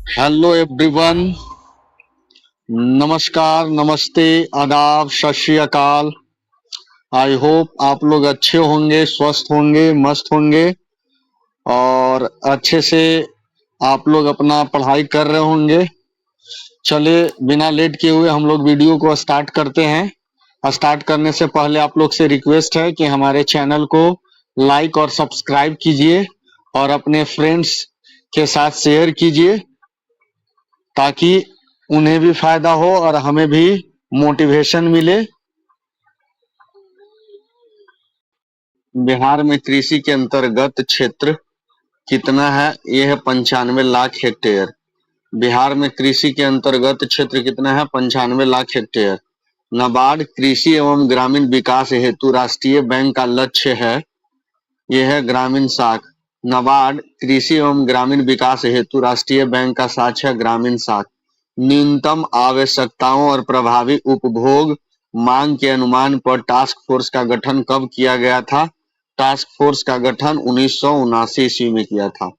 Hello everyone. नमस्कार, नमस्ते, आदाब, सत श्री अकाल। आई होप आप लोग अच्छे होंगे, स्वस्थ होंगे, मस्त होंगे और अच्छे से आप लोग अपना पढ़ाई कर रहे होंगे। चलिए बिना लेट किए हुए हम लोग वीडियो को स्टार्ट करते हैं। स्टार्ट करने से पहले आप लोग से रिक्वेस्ट है कि हमारे चैनल को लाइक और सब्सक्राइब कीजिए और अपने फ्रेंड्स के साथ शेयर कीजिए ताकि उन्हें भी फायदा हो और हमें भी मोटिवेशन मिले। बिहार में कृषि के अंतर्गत क्षेत्र कितना है? यह है 95 लाख हेक्टेयर। बिहार में कृषि के अंतर्गत क्षेत्र कितना है? 95 लाख हेक्टेयर। नाबार्ड कृषि एवं ग्रामीण विकास हेतु राष्ट्रीय बैंक का लक्ष्य है, यह है ग्रामीण साख। नाबार्ड कृषि एवं ग्रामीण विकास हेतु राष्ट्रीय बैंक का साक्ष्य है ग्रामीण साख। न्यूनतम आवश्यकताओं और प्रभावी उपभोग मांग के अनुमान पर टास्क फोर्स का गठन कब किया गया था? टास्क फोर्स का गठन 1979 ईस्वी में किया था।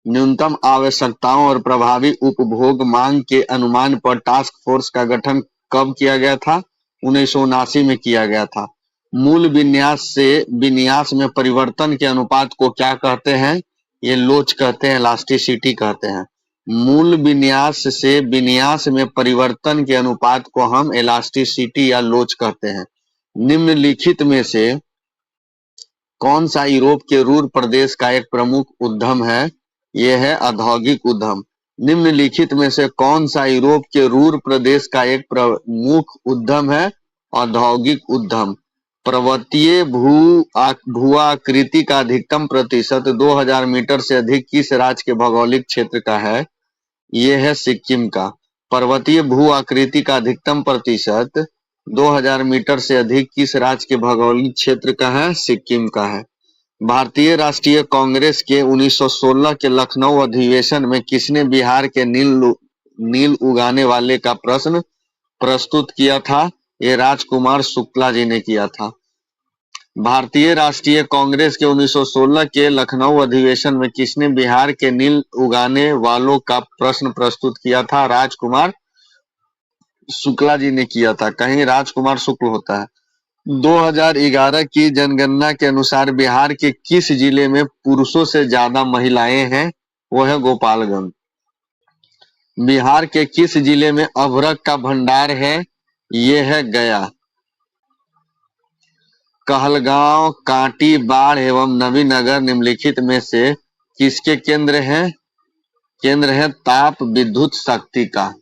न्यूनतम आवश्यकताओं और प्रभावी उपभोग मांग के अनुमान पर टास्क फोर्स का गठन कब किया गया था? 1979 में किया गया था। मूल विन्यास से विन्यास में परिवर्तन के अनुपात को क्या कहते हैं? ये लोच कहते हैं, इलास्टिसिटी कहते हैं। मूल विन्यास से विन्यास में परिवर्तन के अनुपात को हम इलास्टिसिटी या लोच कहते हैं। निम्नलिखित में से कौन सा यूरोप के रूर प्रदेश का एक प्रमुख उद्यम है? यह है औद्योगिक उद्यम। निम्नलिखित में से कौन सा यूरोप के रूर प्रदेश का एक प्रमुख उद्यम है? औद्योगिक उद्यम। पर्वतीय भू-आकृति का अधिकतम प्रतिशत 2000 मीटर से अधिक किस राज्य के भौगोलिक क्षेत्र का है? यह है सिक्किम का। पर्वतीय भू-आकृति का अधिकतम प्रतिशत 2000 मीटर से अधिक किस राज्य के भौगोलिक क्षेत्र का है? सिक्किम का है। भारतीय राष्ट्रीय कांग्रेस के 1916 के लखनऊ अधिवेशन में किसने बिहार के नील उगाने वाले का प्रश्न प्रस्तुत किया था? ये राजकुमार शुक्ला जी ने किया था। भारतीय राष्ट्रीय कांग्रेस के 1916 के लखनऊ अधिवेशन में किसने बिहार के नील उगाने वालों का प्रश्न प्रस्तुत किया था? राजकुमार शुक्ला जी ने किया था। कहीं राजकुमार शुक्ल होता है। 2011 की जनगणना के अनुसार बिहार के किस जिले में पुरुषों से ज्यादा महिलाएं हैं? वो है गोपालगंज। बिहार के किस जिले में अभ्रक का भंडार है? ये है गया। कहलगांव, कांटी, बाढ़ एवं नवीनगर निम्नलिखित में से किसके केंद्र हैं? केंद्र है ताप विद्युत शक्ति का।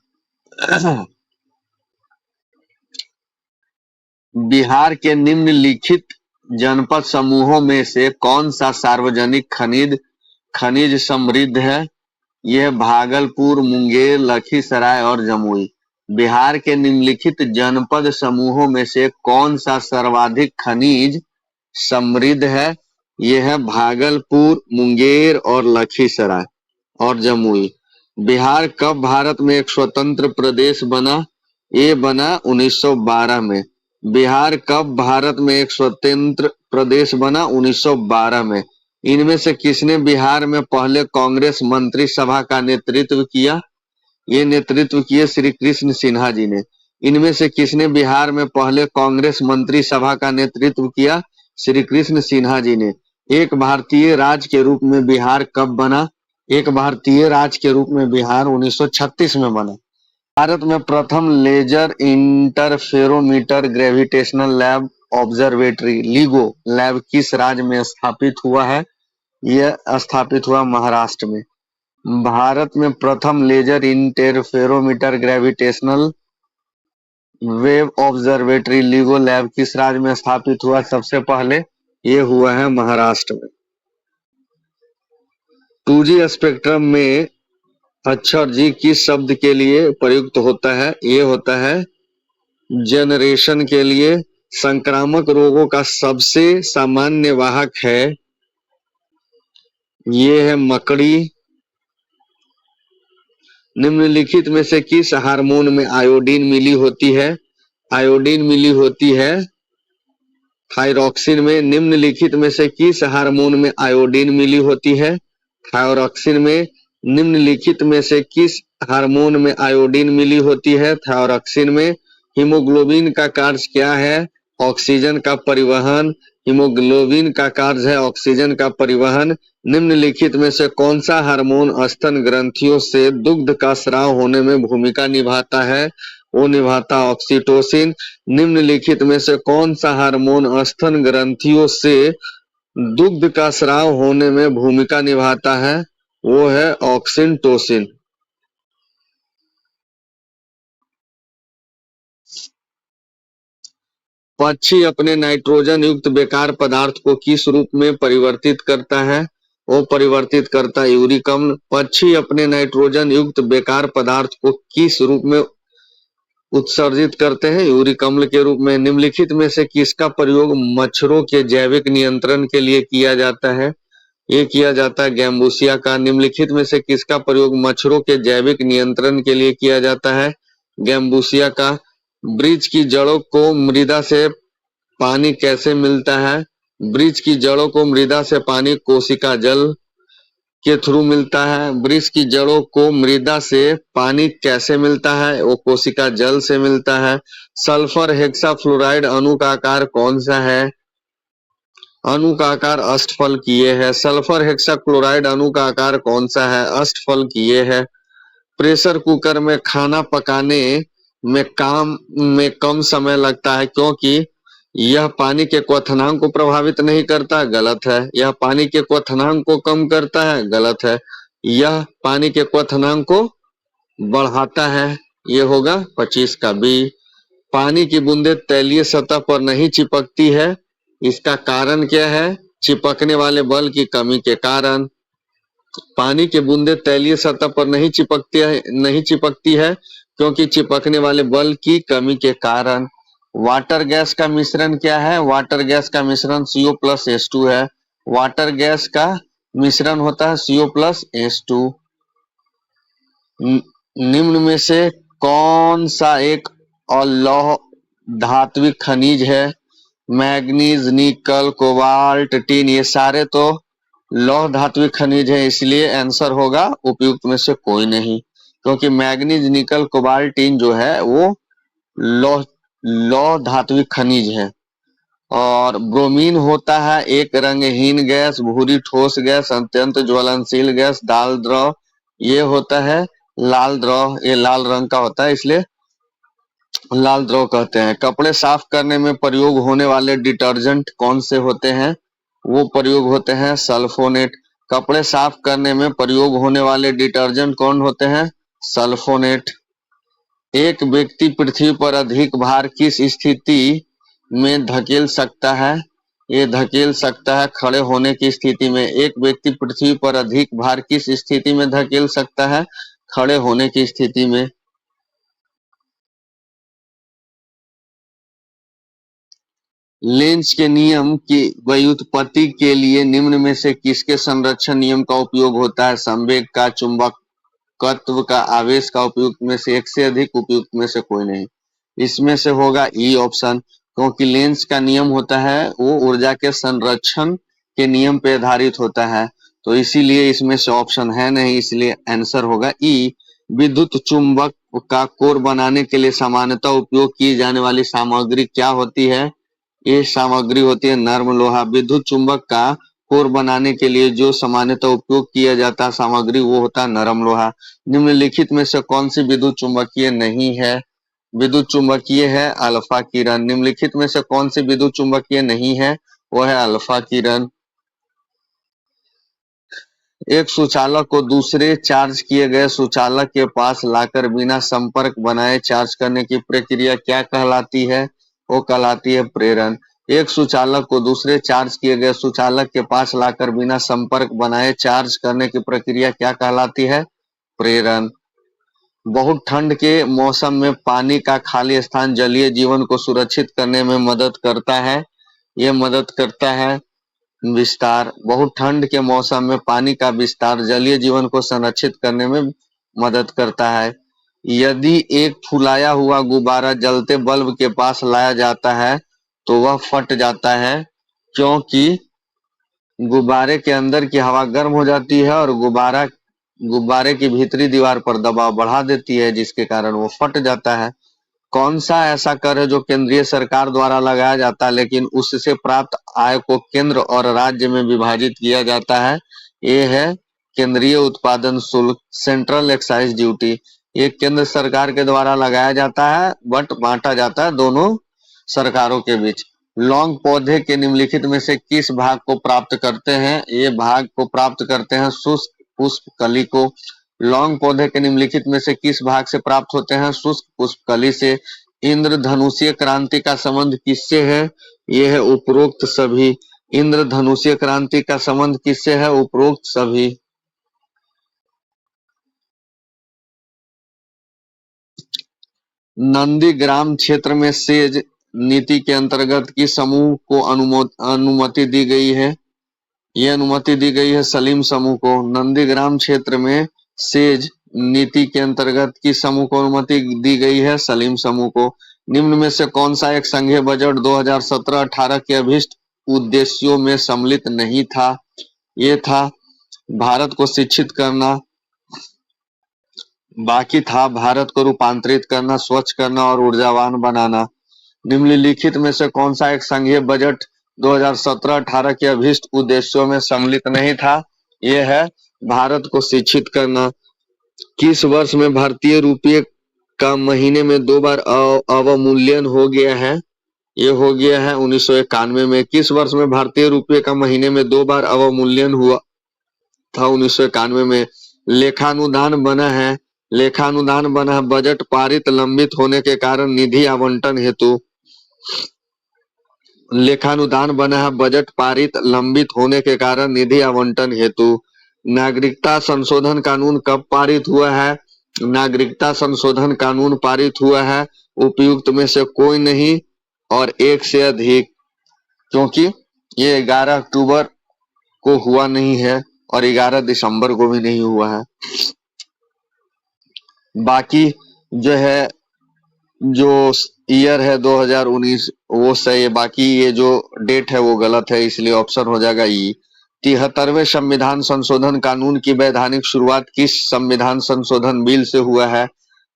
बिहार के निम्नलिखित जनपद समूहों में से कौन सा सार्वजनिक खनिज समृद्ध है? यह भागलपुर, मुंगेर, लखीसराय और जमुई। बिहार के निम्नलिखित जनपद समूहों में से कौन सा सर्वाधिक खनिज समृद्ध है? यह है भागलपुर, मुंगेर और लखीसराय और जमुई। बिहार कब भारत में एक स्वतंत्र प्रदेश बना? ये बना 1912 में। बिहार कब भारत में एक स्वतंत्र प्रदेश बना? 1912 में। इनमें से किसने बिहार में पहले कांग्रेस मंत्री सभा का नेतृत्व किया? ये नेतृत्व किए श्री कृष्ण सिन्हा जी ने। इनमें से किसने बिहार में पहले कांग्रेस मंत्री सभा का नेतृत्व किया? श्री कृष्ण सिन्हा जी ने। एक भारतीय राज्य के रूप में बिहार कब बना? एक भारतीय राज्य के रूप में बिहार 1936 में बना। भारत में प्रथम laser interferometer gravitational lab observatory LIGO lab किस राज्य में स्थापित हुआ है? यह स्थापित हुआ महाराष्ट्र में। भारत में प्रथम laser interferometer gravitational wave observatory LIGO lab किस राज्य में स्थापित हुआ? सबसे पहले ये हुआ है महाराष्ट्र में। 2G स्पेक्ट्रम में अक्षर G किस शब्द के लिए प्रयुक्त होता है? ये होता है जनरेशन के लिए। संक्रामक रोगों का सबसे सामान्य वाहक है, ये है मकड़ी। निम्नलिखित में से किस हार्मोन में आयोडीन मिली होती है? आयोडीन मिली होती है थायरॉक्सिन में निम्नलिखित में से किस हार्मोन में आयोडीन मिली होती है? थायरॉक्सिन में निम्नलिखित में से किस हार्मोन में आयोडीन मिली होती है? थायरॉक्सिन में। हीमोग्लोबिन का कार्य क्या है? ऑक्सीजन का परिवहन। हीमोग्लोबिन का कार्य है ऑक्सीजन का परिवहन। निम्नलिखित में से कौन सा हार्मोन स्तन ग्रंथियों से दुग्ध का स्राव होने में भूमिका निभाता है? वो निभाता ऑक्सीटोसिन। निम्नलिखित में से कौन सा हार्मोन स्तन ग्रंथियों से दुग्ध का स्राव होने में भूमिका निभाता है? वो है ऑक्सिटोसिन। पक्षी अपने नाइट्रोजन युक्त बेकार पदार्थ को किस रूप में परिवर्तित करता है? वो परिवर्तित करता है यूरिक अम्ल। पक्षी अपने नाइट्रोजन युक्त बेकार पदार्थ को किस रूप में उत्सर्जित करते हैं? यूरिक अम्ल के रूप में। निम्नलिखित में से किसका प्रयोग मच्छरों के जैविक नियंत्रण के लिए किया जाता है? ये किया जाता है गैम्बूसिया का। निम्नलिखित में से किसका प्रयोग मच्छरों के जैविक नियंत्रण के लिए किया जाता है? गैम्बूसिया का। वृक्ष की जड़ों को मृदा से पानी कैसे मिलता है? वृक्ष की जड़ों को मृदा से पानी कोशिका जल के थ्रू मिलता है। वृक्ष की जड़ों को मृदा से पानी कैसे मिलता है? वो कोशिका जल से मिलता है। सल्फर हेक्साफ्लोराइड अणु का आकार कौन सा है? अणु का आकार अष्टफलकीय है। सल्फर हेक्साक्लोराइड अणु का आकार कौन सा है? अष्टफलकीय है। प्रेशर कुकर में खाना पकाने में कम समय लगता है क्योंकि यह पानी के क्वथनांक को प्रभावित नहीं करता। गलत है। यह पानी के क्वथनांक को कम करता है। गलत है। यह पानी के क्वथनांक को बढ़ाता है। ये होगा 25 का बी। पानी की बूंदें तैलीय सतह पर नहीं चिपकती है, इसका कारण क्या है? चिपकने वाले बल की कमी के कारण। पानी की बूंदें तैलीय सतह पर नहीं चिपकती है क्योंकि चिपकने वाले बल की कमी के कारण। वाटर गैस का मिश्रण क्या है? वाटर गैस का मिश्रण CO प्लस H2 है। वाटर गैस का मिश्रण होता है CO प्लस H2। निम्न में से कौन सा एक अलौह धात्विक खनिज है? मैग्नीज, निकल, कोबाल्ट, टिन, ये सारे तो लौह धात्विक खनिज है, इसलिए आंसर होगा उपयुक्त में से कोई नहीं, क्योंकि मैग्नीज, निकल, कोबाल्ट, टिन जो है वो लौह लौह धात्विक खनिज है। और ब्रोमीन होता है एक रंगहीन गैस, भूरी ठोस गैस, अत्यंत ज्वलनशील गैस, लाल द्रव। ये होता है लाल द्रव, ये लाल रंग का होता है इसलिए लाल द्रव कहते हैं। कपड़े साफ करने में प्रयोग होने वाले डिटर्जेंट कौन से होते हैं? वो प्रयोग होते हैं सल्फोनेट। कपड़े साफ करने में प्रयोग होने वाले डिटर्जेंट कौन होते हैं? सल्फोनेट। एक व्यक्ति पृथ्वी पर अधिक भार किस स्थिति में धकेल सकता है? ये धकेल सकता है खड़े होने की स्थिति में। एक व्यक्ति पृथ्वी पर अधिक भार किस स्थिति में धकेल सकता है? खड़े होने की स्थिति में। लेंज के नियम की व्युत्पत्ति के लिए निम्न में से किसके संरक्षण नियम का उपयोग होता है? संवेग का, चुंबकत्व का, आवेश का। उपयुक्त में से एक से अधिक, उपयुक्त में से कोई नहीं। इसमें से होगा ई ऑप्शन, क्योंकि लेंज का नियम होता है वो ऊर्जा के संरक्षण के नियम पे आधारित होता है, तो इसीलिए इसमें से ऑप्शन है नहीं, इसलिए आंसर होगा ई। विद्युत चुंबक का कोर बनाने के लिए सामान्यतः उपयोग की जाने वाली सामग्री क्या होती है? ये सामग्री होती है नर्म लोहा। विद्युत चुंबक का कोर बनाने के लिए जो सामान्यतः उपयोग किया जाता है सामग्री वो होता है नरम लोहा। निम्नलिखित में से कौन सी विद्युत चुंबकीय नहीं है? विद्युत चुंबकीय है अल्फा किरण। निम्नलिखित में से कौन सी विद्युत चुंबकीय नहीं है? वो है अल्फा किरण। एक सुचालक को दूसरे चार्ज किए गए सुचालक के पास लाकर बिना संपर्क बनाए चार्ज करने की प्रक्रिया क्या कहलाती है? वो कहलाती है प्रेरण। एक सुचालक को दूसरे चार्ज किए गए सुचालक के पास लाकर बिना संपर्क बनाए चार्ज करने की प्रक्रिया क्या कहलाती है? प्रेरण। बहुत ठंड के मौसम में पानी का खाली स्थान जलीय जीवन को सुरक्षित करने में मदद करता है। ये मदद करता है विस्तार। बहुत ठंड के मौसम में पानी का विस्तार जलीय जीवन को संरक्षित करने में मदद करता है। यदि एक फुलाया हुआ गुब्बारा जलते बल्ब के पास लाया जाता है तो वह फट जाता है, क्योंकि गुब्बारे के अंदर की हवा गर्म हो जाती है और गुब्बारे की भीतरी दीवार पर दबाव बढ़ा देती है, जिसके कारण वो फट जाता है। कौन सा ऐसा कर है जो केंद्रीय सरकार द्वारा लगाया जाता है लेकिन उससे प्राप्त आय को केंद्र और राज्य में विभाजित किया जाता है? ये है केंद्रीय उत्पादन शुल्क, सेंट्रल एक्साइज ड्यूटी। ये केंद्र सरकार के द्वारा लगाया जाता है बट बांटा जाता है दोनों सरकारों के बीच। लौंग पौधे के निम्नलिखित में से किस भाग को प्राप्त करते हैं? ये भाग को प्राप्त करते हैं शुष्क पुष्प कली को। लौंग पौधे के निम्नलिखित में से किस भाग से प्राप्त होते हैं? शुष्क पुष्प कली से। इंद्रधनुषीय क्रांति का संबंध किससे है? यह है उपरोक्त सभी। इंद्रधनुषीय क्रांति का संबंध किससे है? उपरोक्त सभी। नंदीग्राम क्षेत्र में सेज नीति के अंतर्गत किस समूह को अनुमति दी गई है? ये अनुमति दी गई है सलीम समूह को। नंदीग्राम क्षेत्र में सेज नीति के अंतर्गत किस समूह को अनुमति दी गई है? सलीम समूह को। निम्न में से कौन सा एक संघीय बजट 2017-18 के अभीष्ट उद्देश्यों में सम्मिलित नहीं था? ये था भारत को शिक्षित करना, बाकी था भारत को रूपांतरित करना, स्वच्छ करना और ऊर्जावान बनाना। निम्नलिखित में से कौन सा एक संघीय बजट 2017-18 के अभीष्ट उद्देश्यों में सम्मिलित नहीं था? यह है भारत को शिक्षित करना। किस वर्ष में भारतीय रुपये का महीने में 2 बार अवमूल्यन हो गया है? ये हो गया है 1991 में। किस वर्ष में भारतीय रुपये का महीने में 2 बार अवमूल्यन हुआ था? 1991 में। लेखानुदान बना है बजट पारित लंबित होने के कारण निधि आवंटन हेतु। लेखानुदान बना है बजट पारित लंबित होने के कारण निधि आवंटन हेतु। नागरिकता संशोधन कानून कब पारित हुआ है? नागरिकता संशोधन कानून पारित हुआ है उपयुक्त में से कोई नहीं और एक से अधिक, क्योंकि ये 11 अक्टूबर को हुआ नहीं है और 11 दिसंबर को भी नहीं हुआ है। बाकी जो है जो ईयर है 2019 वो सही है, बाकी ये जो डेट है वो गलत है, इसलिए ऑप्शन हो जाएगा ई। 73वें संविधान संशोधन कानून की वैधानिक शुरुआत किस संविधान संशोधन बिल से हुआ है?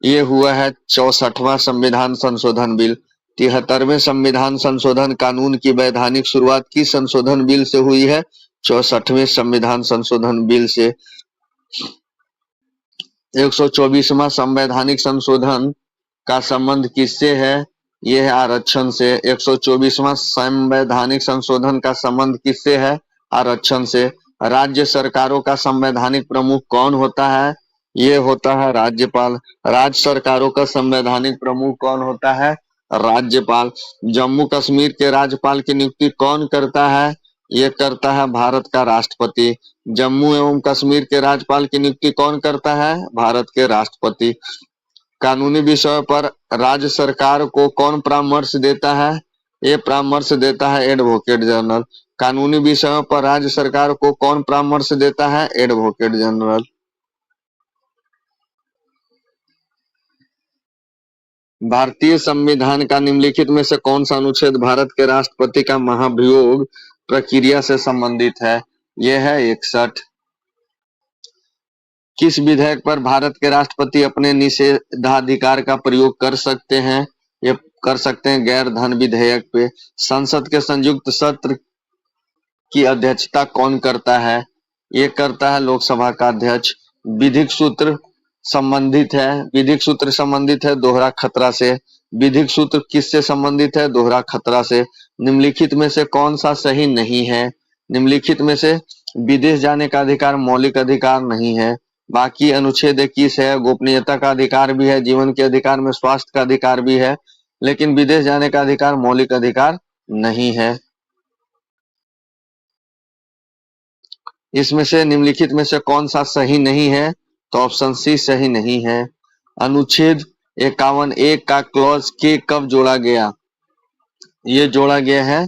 ये हुआ है 64वां संविधान संशोधन बिल। 73वें संविधान संशोधन कानून की वैधानिक शुरुआत किस संशोधन बिल से हुई है? 64वें संविधान संशोधन बिल से। 124वां संवैधानिक संशोधन का संबंध किससे है? यह है आरक्षण से। 124वां संवैधानिक संशोधन का संबंध किससे है? आरक्षण से। राज्य सरकारों का संवैधानिक प्रमुख कौन होता है? ये होता है राज्यपाल। राज्य सरकारों का संवैधानिक प्रमुख कौन होता है? राज्यपाल। जम्मू कश्मीर के राज्यपाल की नियुक्ति कौन करता है? ये करता है भारत का राष्ट्रपति। जम्मू एवं कश्मीर के राज्यपाल की नियुक्ति कौन करता है? भारत के राष्ट्रपति। कानूनी विषय पर राज्य सरकार को कौन परामर्श देता है? ये परामर्श देता है एडवोकेट जनरल। कानूनी विषयों पर राज्य सरकार को कौन परामर्श देता है? Advocate general. भारतीय संविधान का निम्नलिखित में से कौन सा अनुच्छेद भारत के राष्ट्रपति का महाभियोग प्रक्रिया से संबंधित है? यह है 61। किस विधेयक पर भारत के राष्ट्रपति अपने निषेधाधिकार का प्रयोग कर सकते हैं? ये कर सकते हैं गैर धन विधेयक पे। संसद के संयुक्त सत्र की अध्यक्षता कौन करता है? ये करता है लोकसभा का अध्यक्ष। विधिक सूत्र संबंधित है दोहरा खतरा से। विधिक सूत्र किससे संबंधित है? दोहरा खतरा से। निम्नलिखित में से कौन सा सही नहीं है? निम्नलिखित में से विदेश जाने का अधिकार मौलिक अधिकार नहीं है। बाकी अनुच्छेद 21 है, गोपनीयता का अधिकार भी है, जीवन के अधिकार में स्वास्थ्य का अधिकार भी है, लेकिन विदेश जाने का अधिकार मौलिक अधिकार नहीं है। इसमें से निम्नलिखित में से कौन सा सही नहीं है? तो ऑप्शन सी सही नहीं है। अनुच्छेद 51(1) का क्लॉज के कब जोड़ा गया? ये जोड़ा गया है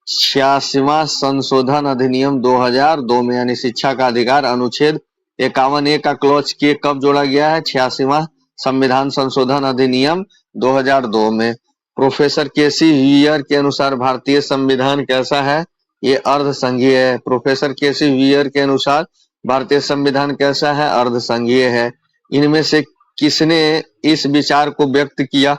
86वां संशोधन अधिनियम 2002 में, यानी शिक्षा का अधिकार। अनुच्छेद 51(1) का क्लॉज के कब जोड़ा गया है? 86वां संविधान संशोधन अधिनियम 2002 में। प्रोफेसर केसी वियर के अनुसार भारतीय संविधान कैसा है? ये अर्धसंघीय है। प्रोफेसर केसी वियर के अनुसार भारतीय संविधान कैसा है? अर्धसंघीय है। इनमें से किसने इस विचार को व्यक्त किया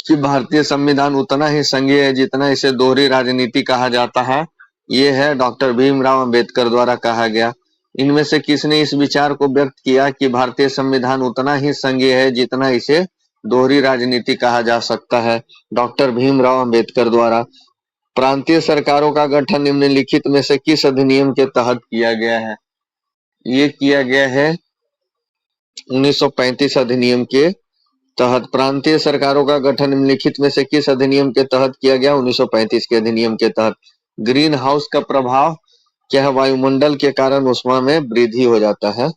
कि भारतीय संविधान उतना ही संघीय है जितना इसे दोहरी राजनीति कहा जाता है? ये है डॉक्टर भीमराव अंबेडकर द्वारा कहा गया। इनमें से किसने इस विचार को व्यक्त किया कि भारतीय संविधान उतना ही संघीय है जितना इसे दोहरी राजनीति कहा जा सकता है? डॉक्टर भीमराव अंबेडकर द्वारा। प्रांतीय सरकारों का गठन निम्नलिखित में से किस अधिनियम के तहत किया गया है? ये किया गया है 1935 अधिनियम के तहत। प्रांतीय सरकारों का गठन निम्नलिखित में से किस अधिनियम के तहत किया गया? 1935 के अधिनियम के तहत। ग्रीन हाउस का प्रभाव क्या है? वायुमंडल के कारण ऊष्मा में वृद्धि हो जाता है।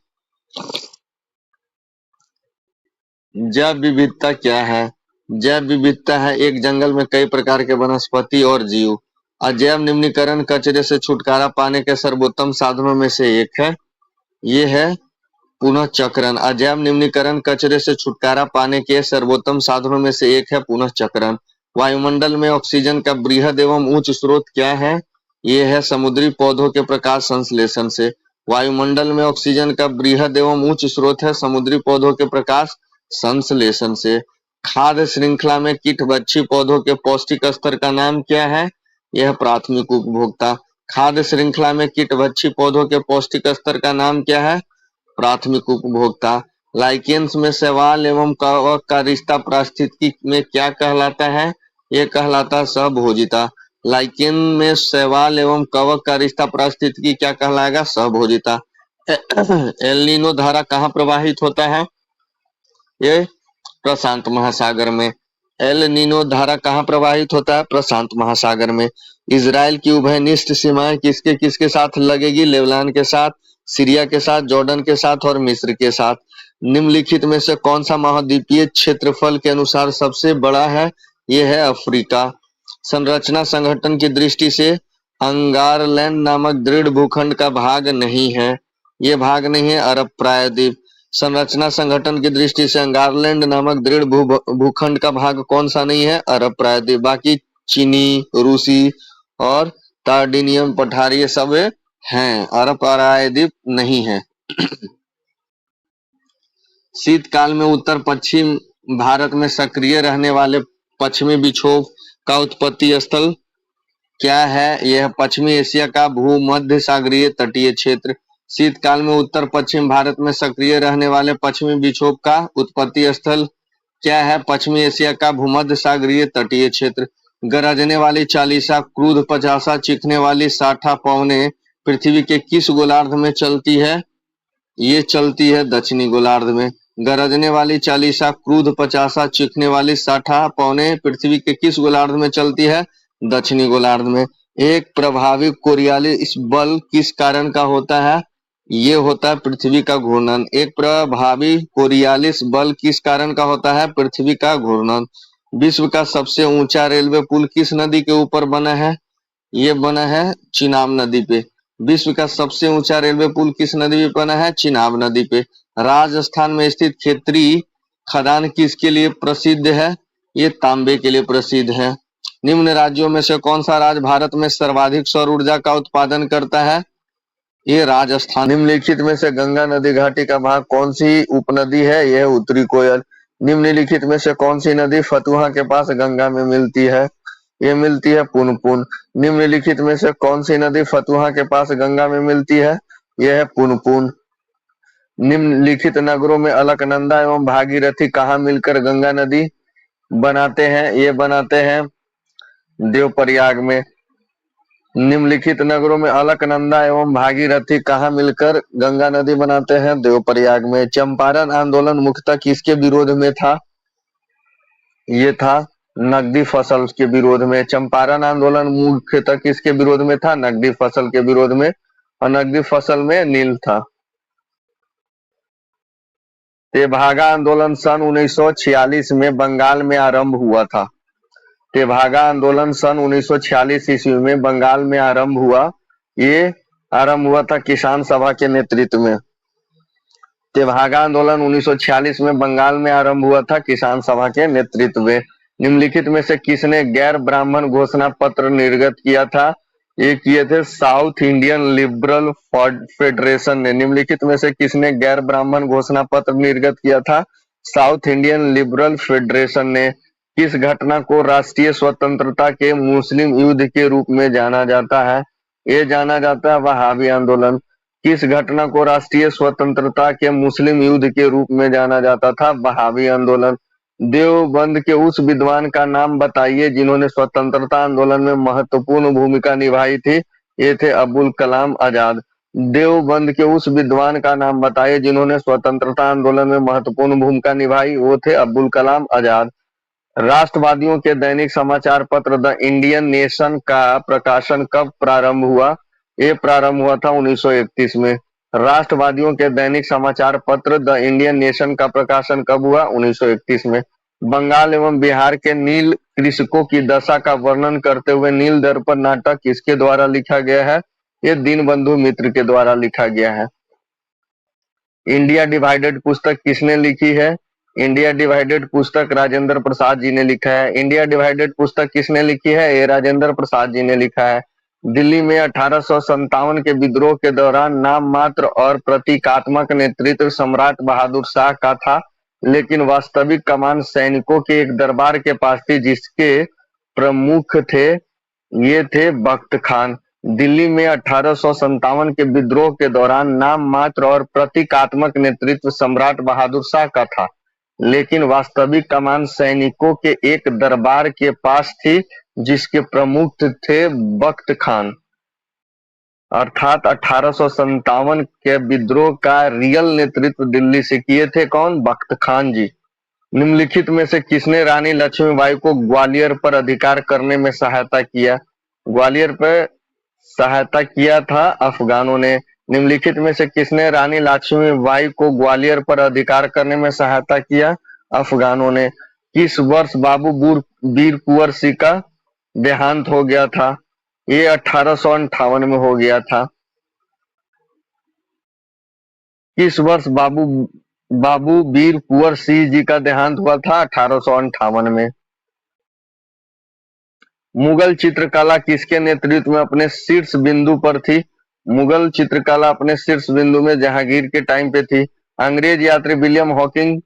जैव विविधता क्या है? जैव विविधता है एक जंगल में कई प्रकार के वनस्पति और जीव। अजैव निम्नीकरण कचरे से छुटकारा पाने के सर्वोत्तम साधनों में से एक है। ये है पुनः चक्रण। अजैव निम्नीकरण कचरे से छुटकारा पाने के सर्वोत्तम साधनों में से एक है पुनः चक्रण। वायुमंडल में ऑक्सीजन का बृहद एवं उच्च स्रोत क्या है? ये है समुद्री पौधों के प्रकाश संश्लेषण से। वायुमंडल में ऑक्सीजन का बृहद एवं उच्च स्रोत है समुद्री पौधों के प्रकाश संश्लेषण से। खाद्य श्रृंखला में कीटभक्षी पौधों के पौष्टिक स्तर का नाम क्या है? यह प्राथमिक उपभोक्ता। खाद्य श्रृंखला में कीटभक्षी पौधों के पौष्टिक स्तर का नाम क्या है? प्राथमिक उपभोक्ता। लाइकेन्स में शैवाल एवं कवक का रिश्ता पारिस्थितिकी में क्या कहलाता है? यह कहलाता है सहभोजिता। लाइकेन में शैवाल एवं कवक का रिश्ता पारिस्थितिकी क्या कहलाएगा? सहभोजिता। एल नीनो धारा कहाँ प्रवाहित होता है? ये प्रशांत महासागर में। एल नीनो धारा कहाँ प्रवाहित होता है? प्रशांत महासागर में। इजराइल की उभयनिष्ठ सीमाएं किसके किसके साथ लगेगी? लेबनान के साथ, सीरिया के साथ, जॉर्डन के साथ और मिस्र के साथ। निम्नलिखित में से कौन सा महाद्वीपीय क्षेत्रफल के अनुसार सबसे बड़ा है? यह है अफ्रीका। संरचना संगठन की दृष्टि से अंगारलैंड नामक दृढ़ भूखंड का भाग नहीं है। ये भाग नहीं है अरब प्रायद्वीप। संरचना संगठन की दृष्टि से अंगारलैंड नामक दृढ़ भूखंड का भाग कौन सा नहीं है? अरब प्रायद्वीप। बाकी चीनी, रूसी और तार्डिनियम पठारी ये सब हैं, अरब प्रायद्वीप नहीं है। शीतकाल में उत्तर पश्चिम भारत में सक्रिय रहने वाले पश्चिमी विक्षोभ का उत्पत्ति स्थल क्या है? यह पश्चिमी एशिया का भूमध्य सागरीय तटीय क्षेत्र। शीतकाल में उत्तर पश्चिम भारत में सक्रिय रहने वाले पश्चिमी विक्षोभ का उत्पत्ति स्थल क्या है? पश्चिमी एशिया का भूमध्य सागरीय तटीय क्षेत्र। गरजने वाली चालीसा, क्रुद्ध पचासा, चीखने वाली साठा पवने पृथ्वी के किस गोलार्ध में चलती है? ये चलती है दक्षिणी गोलार्ध में। गरजने वाली चालीसा, क्रुद्ध पचासा, चीखने वाली साठा पवने पृथ्वी के किस गोलार्ध में चलती है? दक्षिणी गोलार्ध में। एक प्रभावी कोरियालिस बल किस कारण का होता है? ये होता है पृथ्वी का घूर्णन। एक प्रभावी कोरियालिस बल किस कारण का होता है? पृथ्वी का घूर्णन। विश्व का सबसे ऊंचा रेलवे पुल किस नदी के ऊपर बना है? ये बना है चिनाब नदी पे। विश्व का सबसे ऊंचा रेलवे पुल किस नदी पे बना है? चिनाब नदी पे। राजस्थान में स्थित खेतरी खदान किसके लिए प्रसिद्ध है? ये तांबे के लिए प्रसिद्ध है। निम्न राज्यों में से कौन सा राज्य भारत में सर्वाधिक सौर ऊर्जा का उत्पादन करता है? ये राजस्थान। निम्नलिखित में से गंगा नदी घाटी का भाग कौन सी उपनदी है? यह उत्तरी कोयल। निम्नलिखित में से कौन सी नदी फतुहा के पास गंगा में मिलती है? ये मिलती है पुनपुन। निम्नलिखित में से कौन सी नदी फतुहा के पास गंगा में मिलती है? यह है पुनपुन। निम्नलिखित नगरों में अलकनंदा एवं भागीरथी कहाँ मिलकर गंगा नदी बनाते हैं? ये बनाते हैं देवप्रयाग में। निम्नलिखित नगरों में अलकनंदा एवं भागीरथी कहाँ मिलकर गंगा नदी बनाते हैं? देवप्रयाग में। चंपारण आंदोलन मुख्यतः किसके विरोध में था? ये था नकदी फसल के विरोध में। चंपारण आंदोलन मुख्यतः किसके विरोध में था? नकदी फसल के विरोध में, और नकदी फसल में नील था। तेभागा आंदोलन सन 1946 में बंगाल में आरंभ हुआ था। तेभागा आंदोलन सन 1946 ईस्वी में बंगाल में आरंभ हुआ। ये आरंभ हुआ था किसान सभा के नेतृत्व में। तेभागा आंदोलन 1946 में बंगाल में आरंभ हुआ था किसान सभा के नेतृत्व में। निम्नलिखित में से किसने गैर ब्राह्मण घोषणा पत्र निर्गत किया था? ये किए थे साउथ इंडियन लिबरल फेडरेशन ने। निम्नलिखित में से किसने गैर ब्राह्मण घोषणा पत्र निर्गत किया था? साउथ इंडियन लिबरल फेडरेशन ने। किस घटना को राष्ट्रीय स्वतंत्रता के मुस्लिम युद्ध के रूप में जाना जाता है? ये जाना जाता है वहाबी आंदोलन। किस घटना को राष्ट्रीय स्वतंत्रता के मुस्लिम युद्ध के रूप में जाना जाता था? वहाबी आंदोलन। देवबंद के उस विद्वान का नाम बताइए जिन्होंने स्वतंत्रता आंदोलन में महत्वपूर्ण भूमिका निभाई थी। ये थे अबुल कलाम आजाद। देवबंद के उस विद्वान का नाम बताइए जिन्होंने स्वतंत्रता आंदोलन में महत्वपूर्ण भूमिका निभाई। वो थे अबुल कलाम आजाद। राष्ट्रवादियों के दैनिक समाचार पत्र द इंडियन नेशन का प्रकाशन कब प्रारंभ हुआ? ये प्रारंभ हुआ था 1931 में। राष्ट्रवादियों के दैनिक समाचार पत्र द इंडियन नेशन का प्रकाशन कब हुआ? 1931 में। बंगाल एवं बिहार के नील कृषकों की दशा का वर्णन करते हुए नील दर्पण नाटक किसके द्वारा लिखा गया है? ये दीनबंधु मित्र के द्वारा लिखा गया है। इंडिया डिवाइडेड पुस्तक किसने लिखी है? इंडिया डिवाइडेड पुस्तक राजेंद्र प्रसाद जी ने लिखा है। इंडिया डिवाइडेड पुस्तक किसने लिखी है? ये राजेंद्र प्रसाद जी ने लिखा है। दिल्ली में 1857 के विद्रोह के दौरान नाम मात्र और प्रतीकात्मक नेतृत्व सम्राट बहादुर शाह का था, लेकिन वास्तविक कमान सैनिकों के एक दरबार के पास थी जिसके प्रमुख थे ये थे बख्त खान। दिल्ली में 1857 के विद्रोह के दौरान नाम मात्र और प्रतीकात्मक नेतृत्व सम्राट बहादुर शाह का था, लेकिन वास्तविक कमान सैनिकों के एक दरबार के पास थी जिसके प्रमुख थे बख्त खान। अर्थात 1857 के विद्रोह का रियल नेतृत्व दिल्ली से किए थे कौन? बख्त खान जी। निम्नलिखित में से किसने रानी लक्ष्मीबाई को ग्वालियर पर अधिकार करने में सहायता किया? ग्वालियर पर सहायता किया था अफगानों ने। निम्नलिखित में से किसने रानी लक्ष्मीबाई को ग्वालियर पर अधिकार करने में सहायता किया? अफगानों ने। किस वर्ष बाबू वीर कुंवर सिंह का देहांत हो गया था? ये 1858 में हो गया था। किस वर्ष बाबू वीर कुंवर सिंह जी का देहांत हुआ था? 1858 में। मुगल चित्रकला किसके नेतृत्व में अपने शीर्ष बिंदु पर थी? मुगल चित्रकला अपने शीर्ष बिंदु में जहांगीर के टाइम पे थी। अंग्रेज यात्री विलियम हॉकिंग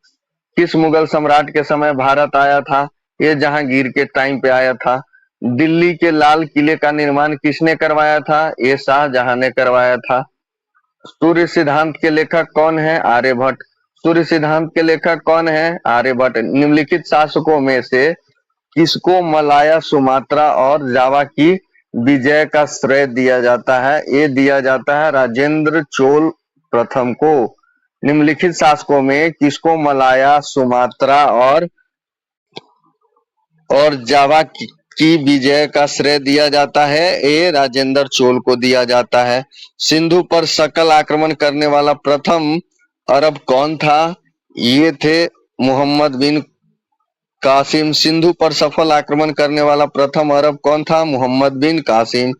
किस मुगल सम्राट के समय भारत आया था? ये जहांगीर के टाइम पे आया था। दिल्ली के लाल किले का निर्माण किसने करवाया था? ये शाहजहां ने करवाया था। सूर्य सिद्धांत के लेखक कौन है? आर्यभट्ट। सूर्य सिद्धांत के लेखक कौन है? आर्यभट्ट। निम्नलिखित शासकों में से किसको मलाया, सुमात्रा और जावा की विजय का श्रेय दिया जाता है? ये दिया जाता है राजेंद्र चोल प्रथम को। निम्नलिखित शासकों में किसको मलाया, सुमात्रा और जावा की विजय का श्रेय दिया जाता है? ये राजेंद्र चोल को दिया जाता है। सिंधु पर सकल आक्रमण करने वाला प्रथम अरब कौन था? ये थे मोहम्मद बिन कासिम। सिंधु पर सफल आक्रमण करने वाला प्रथम अरब कौन था? मोहम्मद बिन कासिम।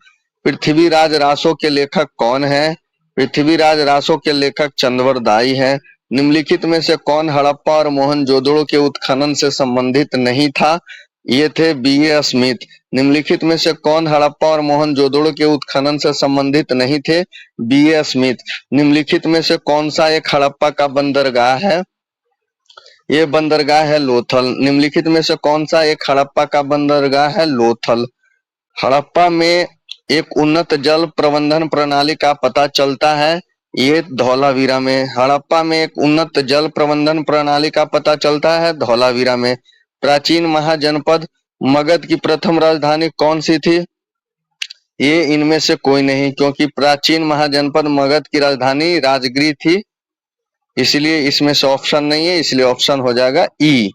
पृथ्वीराज रासो के लेखक कौन है? पृथ्वीराज रासो के लेखक चंद्रवरदाई है। निम्नलिखित में से कौन हड़प्पा और मोहनजोदड़ो के उत्खनन से संबंधित नहीं था? ये थे B.A. स्मिथ। निम्नलिखित में से कौन हड़प्पा और मोहनजोदड़ो के उत्खनन से संबंधित नहीं थे? B.A. स्मिथ। निम्नलिखित में से कौन सा एक हड़प्पा का बंदरगाह है? ये बंदरगाह है लोथल। निम्नलिखित में से कौन सा एक हड़प्पा का बंदरगाह है? लोथल। हड़प्पा में एक उन्नत जल प्रबंधन प्रणाली का पता चलता है, ये धौलावीरा में। हड़प्पा में एक उन्नत जल प्रबंधन प्रणाली का पता चलता है धौलावीरा में। प्राचीन महाजनपद मगध की प्रथम राजधानी कौन सी थी? ये इनमें से कोई नहीं, क्योंकि प्राचीन महाजनपद मगध की राजधानी राजगृह थी, इसलिए इसमें से ऑप्शन नहीं है, इसलिए ऑप्शन हो जाएगा ई।